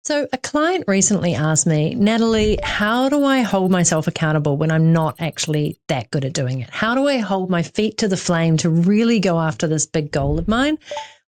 So a client recently asked me, Natalie, how do I hold myself accountable when I'm not actually that good at doing it? How do I hold my feet to the flame to really go after this big goal of mine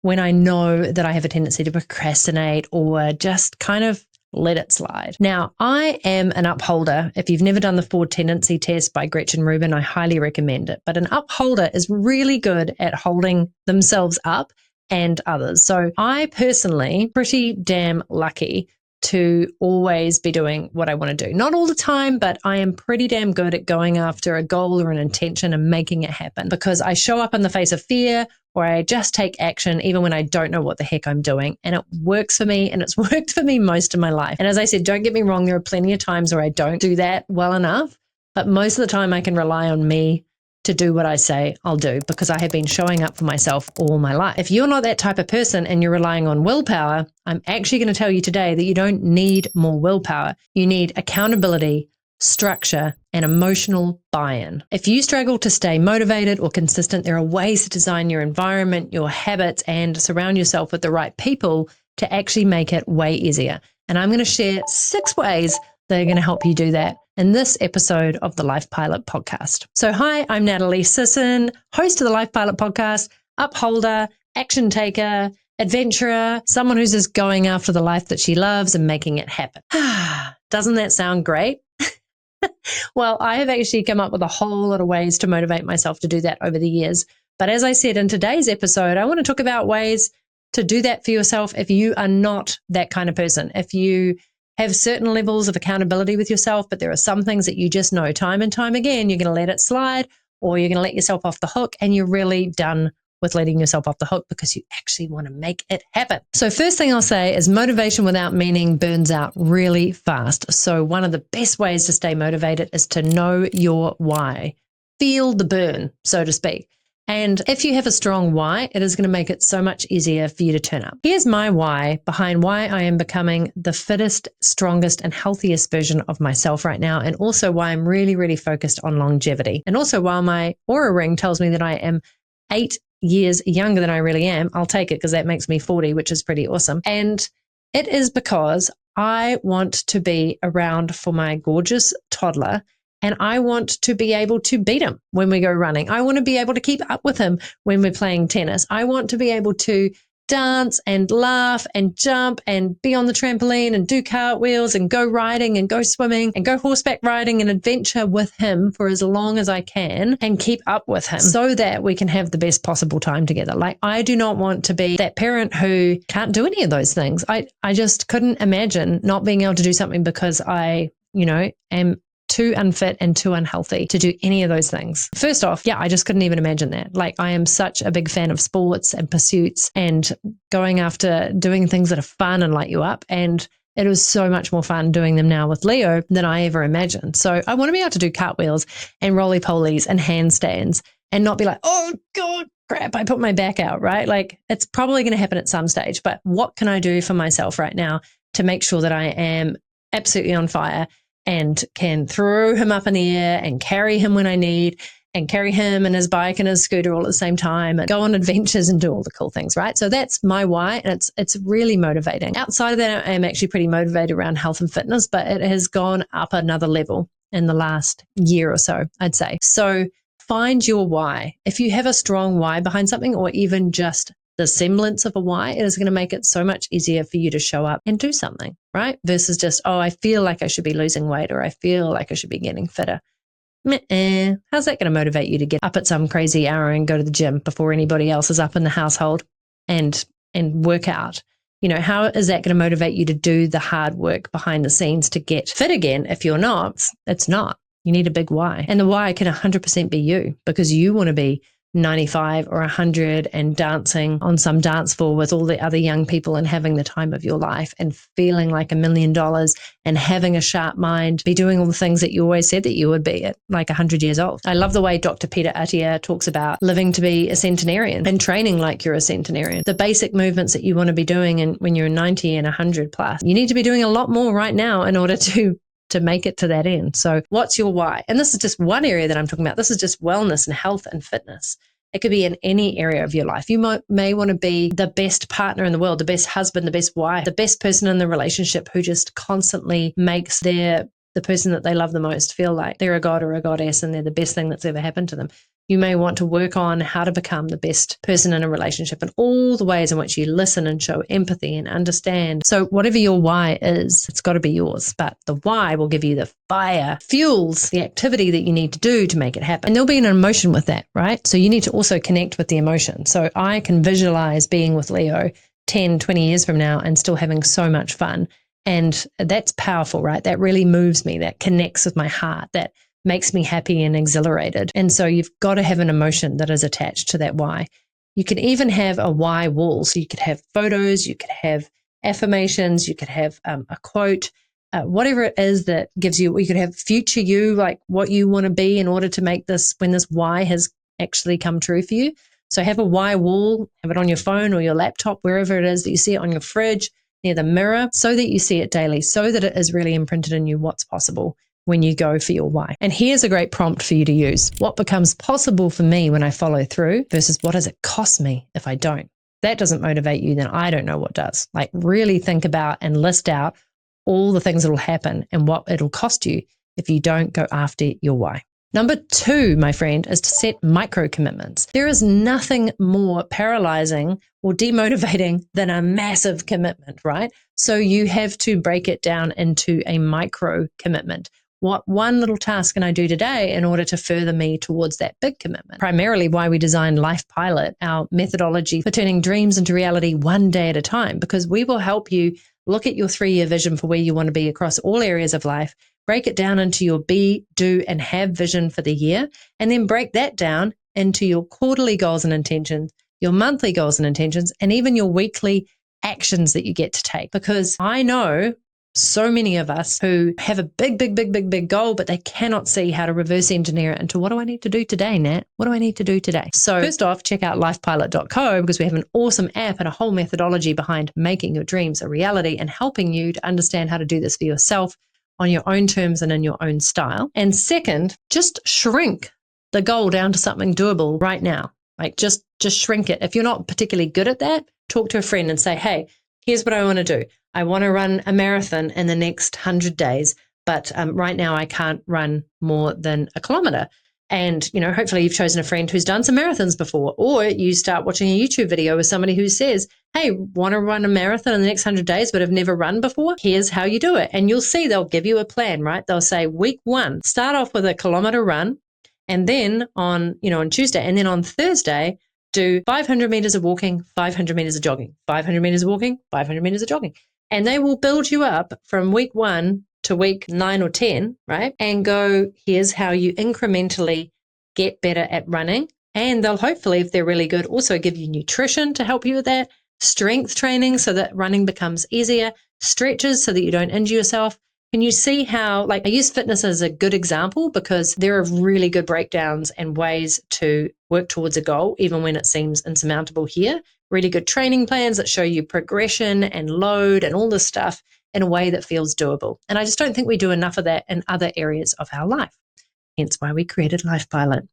when I know that I have a tendency to procrastinate or just kind of let it slide? Now, I am an upholder. If you've never done the 4 tendency test by Gretchen Rubin, I highly recommend it. But an upholder is really good at holding themselves up and others. So I personally pretty damn lucky to always be doing what I want to do. Not all the time, but I am pretty damn good at going after a goal or an intention and making it happen because I show up in the face of fear or I just take action even when I don't know what the heck I'm doing. And it works for me, and it's worked for me most of my life. And as I said, don't get me wrong, there are plenty of times where I don't do that well enough, but most of the time I can rely on me to do what I say I'll do because I have been showing up for myself all my life. If you're not that type of person and you're relying on willpower, I'm actually going to tell you today that you don't need more willpower. You need accountability, structure, and emotional buy-in. If you struggle to stay motivated or consistent, there are ways to design your environment, your habits, and surround yourself with the right people to actually make it way easier. And I'm going to share 6 ways that are going to help you do that in this episode of the Life Pilot podcast. So hi, I'm Natalie Sisson, host of the Life Pilot podcast, upholder, action taker, adventurer, someone who's just going after the life that she loves and making it happen. Doesn't that sound great? Well, I have actually come up with a whole lot of ways to motivate myself to do that over the years. But as I said in today's episode, I want to talk about ways to do that for yourself if you are not that kind of person. If you have certain levels of accountability with yourself, but there are some things that you just know time and time again, you're going to let it slide or you're going to let yourself off the hook, and you're really done with letting yourself off the hook because you actually want to make it happen. So first thing I'll say is motivation without meaning burns out really fast. So one of the best ways to stay motivated is to know your why. Feel the burn, so to speak. And if you have a strong why, it is going to make it so much easier for you to turn up. Here's my why behind why I am becoming the fittest, strongest, and healthiest version of myself right now. And also why I'm really, really focused on longevity. And also while my Aura ring tells me that I am 8 years younger than I really am, I'll take it because that makes me 40, which is pretty awesome. And it is because I want to be around for my gorgeous toddler. And I want to be able to beat him when we go running. I want to be able to keep up with him when we're playing tennis. I want to be able to dance and laugh and jump and be on the trampoline and do cartwheels and go riding and go swimming and go horseback riding and adventure with him for as long as I can and keep up with him so that we can have the best possible time together. Like, I do not want to be that parent who can't do any of those things. I just couldn't imagine not being able to do something because I, am too unfit and too unhealthy to do any of those things. First off, I just couldn't even imagine that. Like, I am such a big fan of sports and pursuits and going after doing things that are fun and light you up. And it was so much more fun doing them now with Leo than I ever imagined. So I want to be able to do cartwheels and roly-polies and handstands and not be like, oh God, crap, I put my back out, right? Like, it's probably going to happen at some stage, but what can I do for myself right now to make sure that I am absolutely on fire and can throw him up in the air and carry him when I need, and carry him and his bike and his scooter all at the same time and go on adventures and do all the cool things, right? So that's my why, and it's really motivating. Outside of that, I am actually pretty motivated around health and fitness, but it has gone up another level in the last year or so, I'd say. So find your why. If you have a strong why behind something, or even just the semblance of a why, it is going to make it so much easier for you to show up and do something, right? Versus just, I feel like I should be losing weight, or I feel like I should be getting fitter. How's that going to motivate you to get up at some crazy hour and go to the gym before anybody else is up in the household and work out? How is that going to motivate you to do the hard work behind the scenes to get fit again? If you're not, it's not. You need a big why. And the why can 100% be you, because you want to be 95 or 100 and dancing on some dance floor with all the other young people and having the time of your life and feeling like $1 million and having a sharp mind, be doing all the things that you always said that you would be at like 100 years old. I love the way Dr. Peter Attia talks about living to be a centenarian and training like you're a centenarian. The basic movements that you want to be doing when you're 90 and 100 plus, you need to be doing a lot more right now in order to make it to that end. So what's your why? And this is just one area that I'm talking about. This is just wellness and health and fitness. It could be in any area of your life. You may want to be the best partner in the world, the best husband, the best wife, the best person in the relationship who just constantly makes the person that they love the most feel like they're a god or a goddess and they're the best thing that's ever happened to them. You may want to work on how to become the best person in a relationship and all the ways in which you listen and show empathy and understand. So whatever your why is, it's got to be yours. But the why will give you the fire, fuels the activity that you need to do to make it happen. And there'll be an emotion with that, right? So you need to also connect with the emotion. So I can visualize being with Leo 10, 20 years from now and still having so much fun. And that's powerful, right? That really moves me. That connects with my heart. That makes me happy and exhilarated. And so you've got to have an emotion that is attached to that why. You can even have a why wall. So you could have photos, you could have affirmations, you could have a quote, whatever it is that gives you, you could have future you, like what you want to be in order to make this, when this why has actually come true for you. So have a why wall, have it on your phone or your laptop, wherever it is that you see it, on your fridge, near the mirror, so that you see it daily, so that it is really imprinted in you what's possible when you go for your why. And here's a great prompt for you to use. What becomes possible for me when I follow through versus what does it cost me if I don't? If that doesn't motivate you, then I don't know what does. Like really think about and list out all the things that will happen and what it'll cost you if you don't go after your why. Number 2, my friend, is to set micro commitments. There is nothing more paralyzing or demotivating than a massive commitment, right? So you have to break it down into a micro commitment. What one little task can I do today in order to further me towards that big commitment? Primarily why we designed Life Pilot, our methodology for turning dreams into reality one day at a time, because we will help you look at your 3-year vision for where you want to be across all areas of life, break it down into your be, do, and have vision for the year, and then break that down into your quarterly goals and intentions, your monthly goals and intentions, and even your weekly actions that you get to take. Because I know so many of us who have a big goal, but they cannot see how to reverse engineer it into what do I need to do today, Nat? What do I need to do today? So first off, check out lifepilot.co because we have an awesome app and a whole methodology behind making your dreams a reality and helping you to understand how to do this for yourself on your own terms and in your own style. And second, just shrink the goal down to something doable right now. Like just shrink it. If you're not particularly good at that, talk to a friend and say, hey, here's what I want to do. I want to run a marathon in the next 100 days, but right now I can't run more than a kilometer. And, you know, hopefully you've chosen a friend who's done some marathons before, or you start watching a YouTube video with somebody who says, hey, want to run a marathon in the next 100 days, but have never run before? Here's how you do it. And you'll see they'll give you a plan, right? They'll say week 1, start off with a kilometer run. And then on Tuesday, and then on Thursday, do 500 meters of walking, 500 meters of jogging, 500 meters of walking, 500 meters of jogging. And they will build you up from week 1 to week 9 or 10, right? And go, here's how you incrementally get better at running. And they'll hopefully, if they're really good, also give you nutrition to help you with that, strength training so that running becomes easier, stretches so that you don't injure yourself. Can you see how, like, I use fitness as a good example because there are really good breakdowns and ways to work towards a goal, even when it seems insurmountable here. Really good training plans that show you progression and load and all this stuff in a way that feels doable. And I just don't think we do enough of that in other areas of our life. Hence why we created Life Pilot.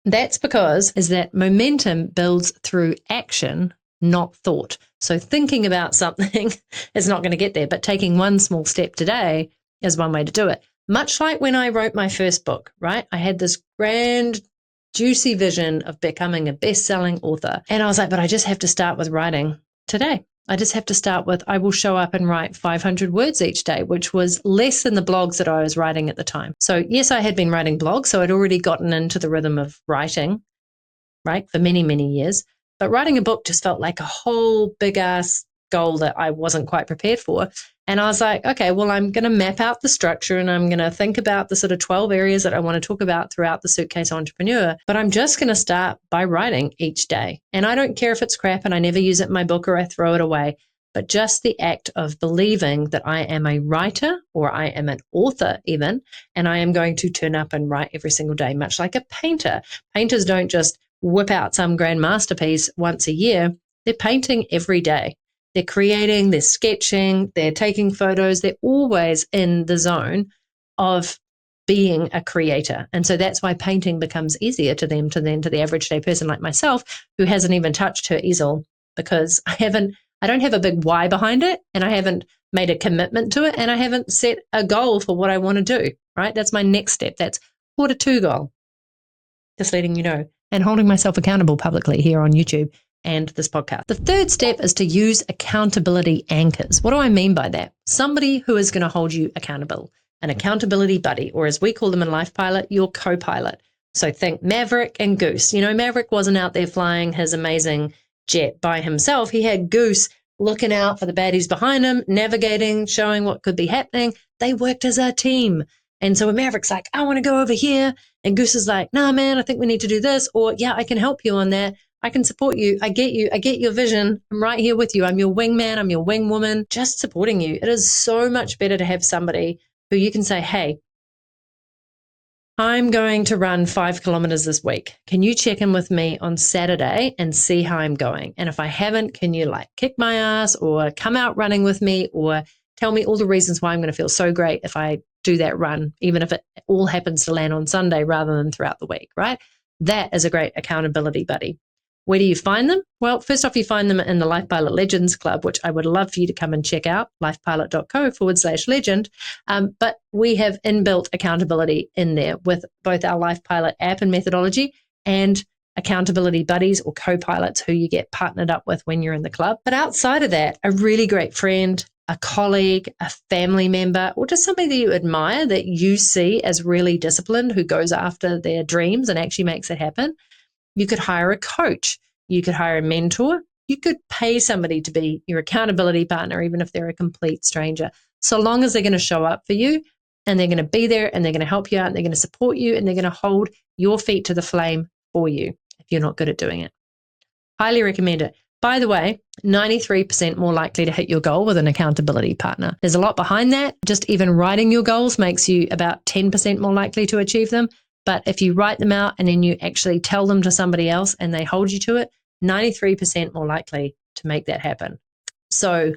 That's because is that momentum builds through action, not thought. So thinking about something is not going to get there, but taking one small step today is one way to do it. Much like when I wrote my first book, right? I had this grand, juicy vision of becoming a best-selling author. And I was like, but I just have to start with writing today. I just have to start with, I will show up and write 500 words each day, which was less than the blogs that I was writing at the time. So yes, I had been writing blogs, so I'd already gotten into the rhythm of writing, right, for many, many years. But writing a book just felt like a whole big ass goal that I wasn't quite prepared for. And I was like, okay, well, I'm going to map out the structure and I'm going to think about the sort of 12 areas that I want to talk about throughout the Suitcase Entrepreneur. But I'm just going to start by writing each day. And I don't care if it's crap and I never use it in my book or I throw it away. But just the act of believing that I am a writer or I am an author even, and I am going to turn up and write every single day, much like a painter. Painters don't just whip out some grand masterpiece once a year. They're painting every day. They're creating, they're sketching, they're taking photos. They're always in the zone of being a creator. And so that's why painting becomes easier to them than to the average day person like myself, who hasn't even touched her easel, because I don't have a big why behind it, and I haven't made a commitment to it, and I haven't set a goal for what I want to do, right? That's my next step. That's quarter two goal. Just letting you know, and holding myself accountable publicly here on YouTube and this podcast. The third step is to use accountability anchors. What do I mean by that? Somebody who is going to hold you accountable, an accountability buddy, or as we call them in Life Pilot, your co-pilot. So think Maverick and Goose. Maverick wasn't out there flying his amazing jet by himself. He had Goose looking out for the baddies behind him, navigating, showing what could be happening. They worked as a team. And so when Maverick's like, I want to go over here, and Goose is like, nah, man, I think we need to do this. Or, yeah, I can help you on that. I can support you. I get you. I get your vision. I'm right here with you. I'm your wingman. I'm your wingwoman, just supporting you. It is so much better to have somebody who you can say, hey, I'm going to run 5 kilometers this week. Can you check in with me on Saturday and see how I'm going? And if I haven't, can you kick my ass or come out running with me or tell me all the reasons why I'm going to feel so great if I do that run, even if it all happens to land on Sunday rather than throughout the week, right? That is a great accountability buddy. Where do you find them? Well, first off, you find them in the Life Pilot Legends Club, which I would love for you to come and check out, lifepilot.co/legend. But we have inbuilt accountability in there with both our Life Pilot app and methodology and accountability buddies or co-pilots who you get partnered up with when you're in the club. But outside of that, a really great friend, a colleague, a family member, or just somebody that you admire that you see as really disciplined, who goes after their dreams and actually makes it happen. You could hire a coach. You could hire a mentor. You could pay somebody to be your accountability partner, even if they're a complete stranger, so long as they're going to show up for you and they're going to be there and they're going to help you out and they're going to support you and they're going to hold your feet to the flame for you if you're not good at doing it. Highly recommend it. By the way, 93% more likely to hit your goal with an accountability partner. There's a lot behind that. Just even writing your goals makes you about 10% more likely to achieve them. But if you write them out and then you actually tell them to somebody else and they hold you to it, 93% more likely to make that happen. So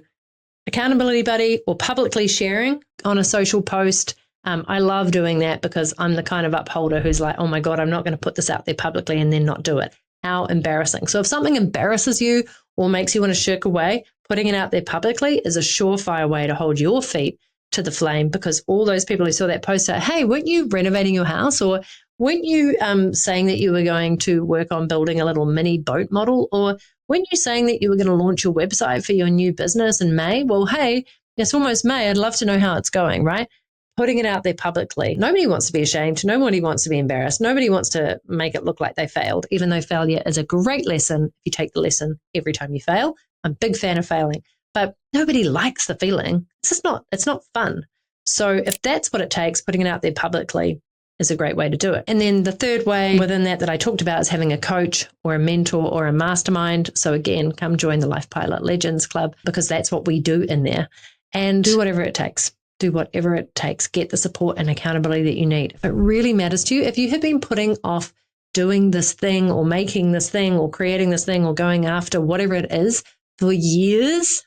accountability buddy or publicly sharing on a social post. I love doing that because I'm the kind of upholder who's like, oh my God, I'm not going to put this out there publicly and then not do it. How embarrassing. So if something embarrasses you or makes you want to shirk away, putting it out there publicly is a surefire way to hold your feet to the flame, because all those people who saw that post say, hey, weren't you renovating your house? Or weren't you saying that you were going to work on building a little mini boat model? Or weren't you saying that you were going to launch your website for your new business in May? Well, hey, it's almost May. I'd love to know how it's going, right? Putting it out there publicly. Nobody wants to be ashamed. Nobody wants to be embarrassed. Nobody wants to make it look like they failed, even though failure is a great lesson if you take the lesson every time you fail. I'm a big fan of failing. But nobody likes the feeling. It's not fun. So if that's what it takes, putting it out there publicly is a great way to do it. And then the third way within that I talked about is having a coach or a mentor or a mastermind. So again, come join the Life Pilot Legends Club, because that's what we do in there. And do whatever it takes. Do whatever it takes. Get the support and accountability that you need. If it really matters to you, if you have been putting off doing this thing or making this thing or creating this thing or going after whatever it is for years,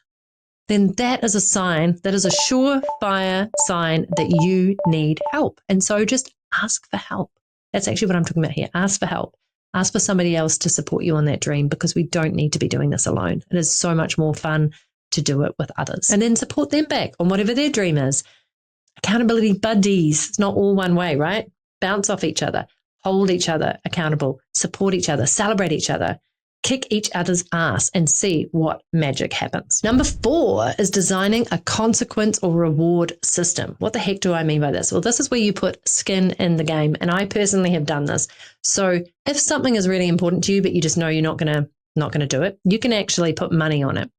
then that is a sign, that is a surefire sign that you need help. And so just ask for help. That's actually what I'm talking about here. Ask for help. Ask for somebody else to support you on that dream, because we don't need to be doing this alone. It is so much more fun to do it with others. And then support them back on whatever their dream is. Accountability buddies. It's not all one way, right? Bounce off each other. Hold each other accountable. Support each other. Celebrate each other. Kick each other's ass and see what magic happens. Number 4 is designing a consequence or reward system. What the heck do I mean by this? Well, this is where you put skin in the game. And I personally have done this. So if something is really important to you, but you just know you're not going to do it, you can actually put money on it.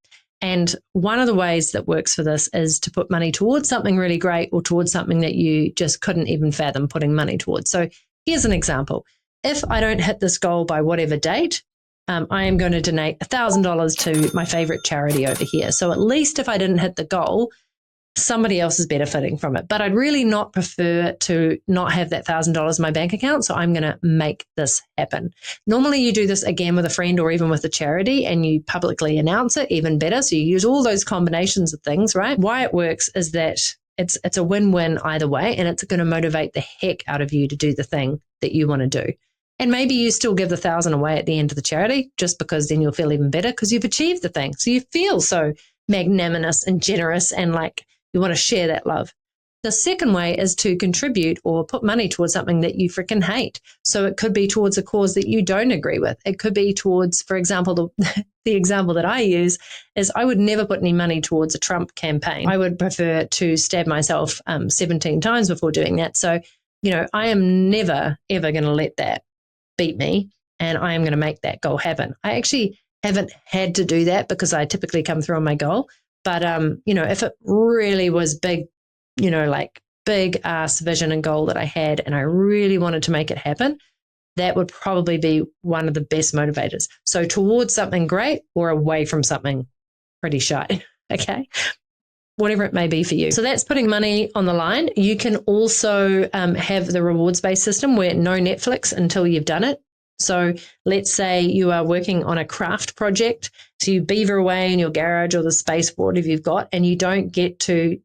And one of the ways that works for this is to put money towards something really great or towards something that you just couldn't even fathom putting money towards. So here's an example. If I don't hit this goal by whatever date, I am going to donate $1,000 to my favorite charity over here. So at least if I didn't hit the goal, somebody else is benefiting from it. But I'd really not prefer to not have that $1,000 in my bank account. So I'm going to make this happen. Normally you do this again with a friend or even with a charity, and you publicly announce it, even better. So you use all those combinations of things, right? Why it works is that It's a win-win either way, and it's going to motivate the heck out of you to do the thing that you want to do. And maybe you still give the 1,000 away at the end of the charity, just because then you'll feel even better because you've achieved the thing. So you feel so magnanimous and generous and like you want to share that love. The second way is to contribute or put money towards something that you freaking hate. So it could be towards a cause that you don't agree with. It could be towards, for example, the example that I use is I would never put any money towards a Trump campaign. I would prefer to stab myself 17 times before doing that. So, I am never, ever going to let that beat me, and I am going to make that goal happen. I actually haven't had to do that because I typically come through on my goal. But, if it really was big, like big ass vision and goal that I had, and I really wanted to make it happen, that would probably be one of the best motivators. So towards something great or away from something pretty shy. Okay. Whatever it may be for you. So that's putting money on the line. You can also have the rewards-based system where no Netflix until you've done it. So let's say you are working on a craft project. So you beaver away in your garage or the space, whatever you've got, and you don't get to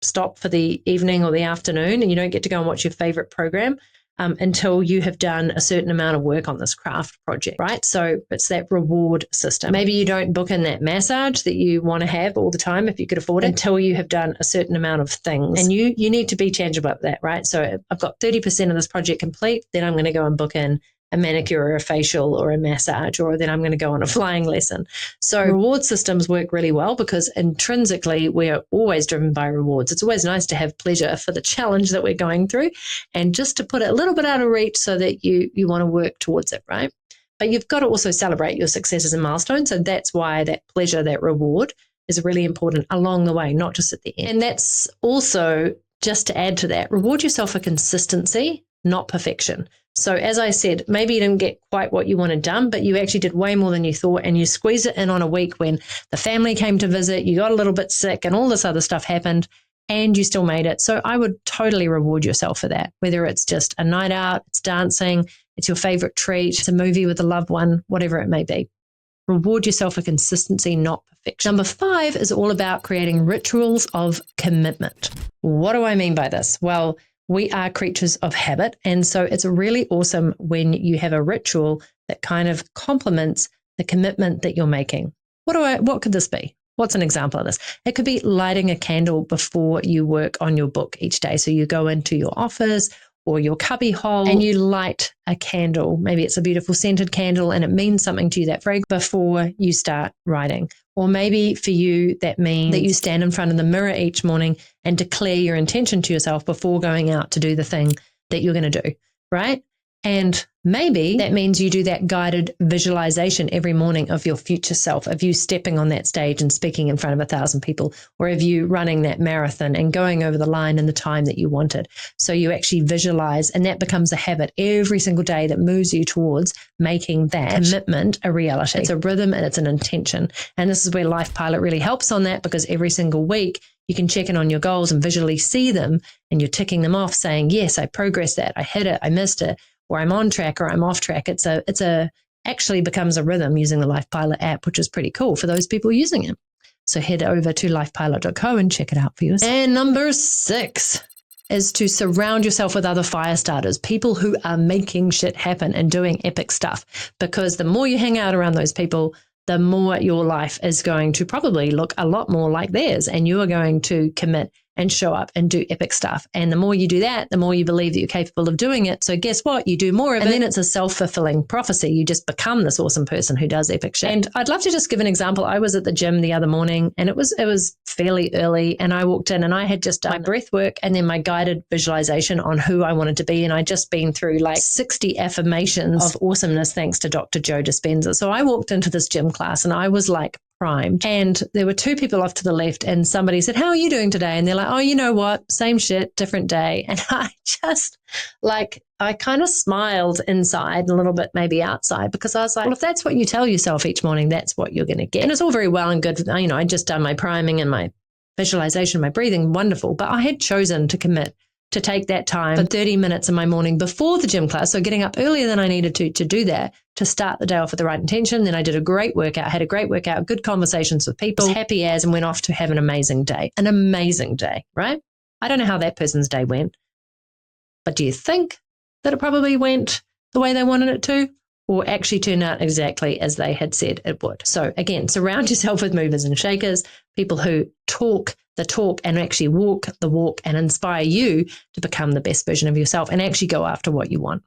stop for the evening or the afternoon, and you don't get to go and watch your favorite program until you have done a certain amount of work on this craft project, right? So it's that reward system. Maybe you don't book in that massage that you want to have all the time if you could afford it until you have done a certain amount of things. And you need to be tangible about that, right? So I've got 30% of this project complete, then I'm going to go and book in a manicure or a facial or a massage, or then I'm going to go on a flying lesson. So reward systems work really well because intrinsically we're always driven by rewards. It's always nice to have pleasure for the challenge that we're going through and just to put it a little bit out of reach so that you want to work towards it, right? But you've got to also celebrate your successes and milestones. So that's why that pleasure, that reward is really important along the way, not just at the end. And that's also, just to add to that, reward yourself for consistency, not perfection. So as I said, maybe you didn't get quite what you wanted done, but you actually did way more than you thought, and you squeezed it in on a week when the family came to visit, you got a little bit sick and all this other stuff happened, and you still made it. So I would totally reward yourself for that, whether it's just a night out, it's dancing, it's your favorite treat, it's a movie with a loved one, whatever it may be. Reward yourself for consistency, not perfection. Number 5 is all about creating rituals of commitment. What do I mean by this? Well, we are creatures of habit. And so it's really awesome when you have a ritual that kind of complements the commitment that you're making. What could this be? What's an example of this? It could be lighting a candle before you work on your book each day. So you go into your office or your cubby hole and you light a candle. Maybe it's a beautiful scented candle and it means something to you that very before you start writing. Or maybe for you, that means that you stand in front of the mirror each morning and declare your intention to yourself before going out to do the thing that you're going to do, right? And maybe that means you do that guided visualization every morning of your future self, of you stepping on that stage and speaking in front of 1,000 people, or of you running that marathon and going over the line in the time that you wanted. So you actually visualize, and that becomes a habit every single day that moves you towards making that commitment a reality. It's a rhythm and it's an intention. And this is where Life Pilot really helps on that, because every single week you can check in on your goals and visually see them, and you're ticking them off saying, yes, I progressed that, I hit it, I missed it, or I'm on track or I'm off track. It's actually becomes a rhythm using the Life Pilot app, which is pretty cool for those people using it. So head over to lifepilot.co and check it out for yourself. And number 6 is to surround yourself with other fire starters, people who are making shit happen and doing epic stuff. Because the more you hang out around those people, the more your life is going to probably look a lot more like theirs, and you are going to commit and show up and do epic stuff. And the more you do that, the more you believe that you're capable of doing it. So guess what? You do more of it. And then it's a self-fulfilling prophecy. You just become this awesome person who does epic shit. And I'd love to just give an example. I was at the gym the other morning, and it was fairly early, and I walked in and I had just done my breath work and then my guided visualization on who I wanted to be. And I'd just been through like 60 affirmations of awesomeness thanks to Dr. Joe Dispenza. So I walked into this gym class and I was like primed. And there were 2 people off to the left, and somebody said, how are you doing today? And they're like, oh, you know what? Same shit, different day. And I just I kind of smiled inside, a little bit maybe outside, because I was like, well, if that's what you tell yourself each morning, that's what you're going to get. And it's all very well and good. I'd just done my priming and my visualization, my breathing, wonderful. But I had chosen to commit to take that time for 30 minutes in my morning before the gym class. So getting up earlier than I needed to do that, to start the day off with the right intention. Then I did a great workout, had a great workout, good conversations with people, was happy as, and went off to have an amazing day, right? I don't know how that person's day went, but do you think that it probably went the way they wanted it to, or actually turned out exactly as they had said it would? So again, surround yourself with movers and shakers, people who talk the talk and actually walk the walk and inspire you to become the best version of yourself and actually go after what you want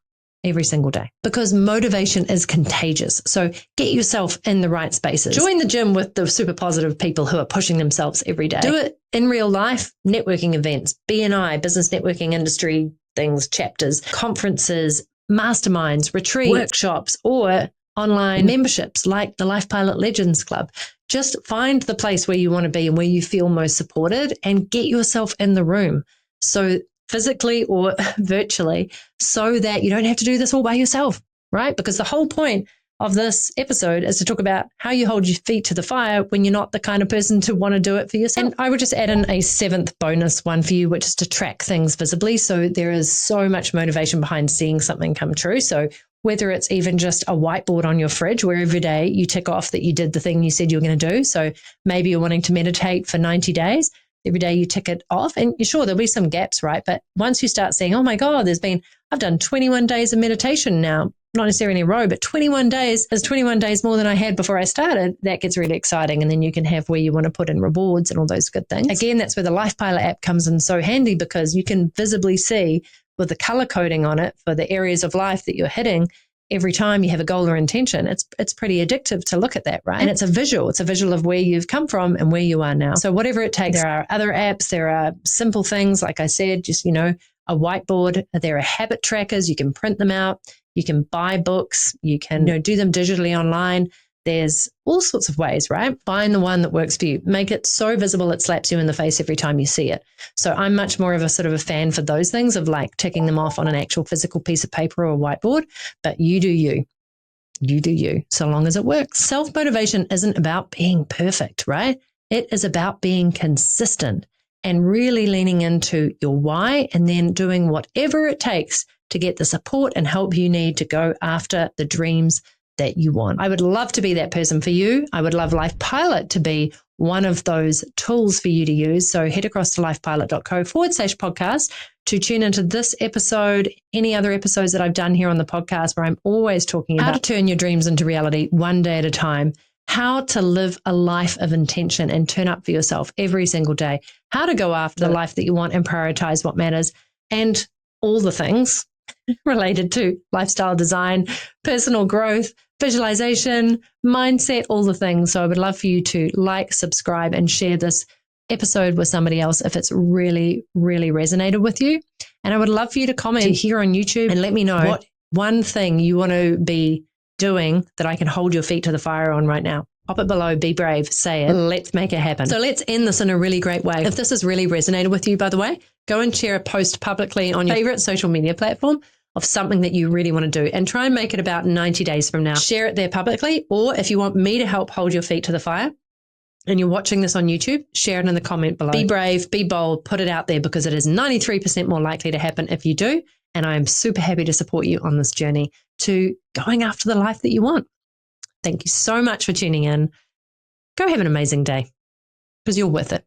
every single day, because motivation is contagious. So get yourself in the right spaces. Join the gym with the super positive people who are pushing themselves every day. Do it in real life, networking events, BNI, business networking industry things, chapters, conferences, masterminds, retreats, workshops, or online memberships like the Life Pilot Legends Club. Just find the place where you want to be and where you feel most supported and get yourself in the room. So physically or virtually, so that you don't have to do this all by yourself, right? Because the whole point of this episode is to talk about how you hold your feet to the fire when you're not the kind of person to want to do it for yourself. And I would just add in a 7th bonus one for you, which is to track things visibly. So there is so much motivation behind seeing something come true. So whether it's even just a whiteboard on your fridge where every day you tick off that you did the thing you said you were going to do. So maybe you're wanting to meditate for 90 days. Every day you tick it off, and you're sure there'll be some gaps, right? But once you start saying, oh my God, I've done 21 days of meditation now, not necessarily in a row, but 21 days is 21 days more than I had before I started. That gets really exciting. And then you can have where you want to put in rewards and all those good things. Again, that's where the Life Pilot app comes in so handy, because you can visibly see with the color coding on it for the areas of life that you're hitting. Every time you have a goal or intention, it's pretty addictive to look at that, right? And it's a visual of where you've come from and where you are now. So whatever it takes, there are other apps, there are simple things, like I said, just, a whiteboard. There are habit trackers. You can print them out. You can buy books. You can do them digitally online. There's all sorts of ways, right? Find the one that works for you. Make it so visible it slaps you in the face every time you see it. So I'm much more of a sort of a fan for those things, of like ticking them off on an actual physical piece of paper or a whiteboard. But you do you. You do you, so long as it works. Self-motivation isn't about being perfect, right? It is about being consistent and really leaning into your why, and then doing whatever it takes to get the support and help you need to go after the dreams that you want. I would love to be that person for you. I would love Life Pilot to be one of those tools for you to use. So head across to lifepilot.co/podcast to tune into this episode, any other episodes that I've done here on the podcast, where I'm always talking about how to turn your dreams into reality one day at a time, how to live a life of intention and turn up for yourself every single day, how to go after the life that you want and prioritize what matters, and all the things related to lifestyle design, personal growth, visualization, mindset, all the things. So I would love for you to like, subscribe, and share this episode with somebody else if it's really, really resonated with you. And I would love for you to comment here on YouTube and let me know what one thing you want to be doing that I can hold your feet to the fire on right now. Pop it below, be brave, say it. Let's make it happen. So let's end this in a really great way. If this has really resonated with you, by the way, go and share a post publicly on your favorite social media platform of something that you really want to do, and try and make it about 90 days from now. Share it there publicly, or if you want me to help hold your feet to the fire and you're watching this on YouTube, share it in the comment below. Be brave, be bold, put it out there, because it is 93% more likely to happen if you do. And I am super happy to support you on this journey to going after the life that you want. Thank you so much for tuning in. Go have an amazing day, because you're worth it.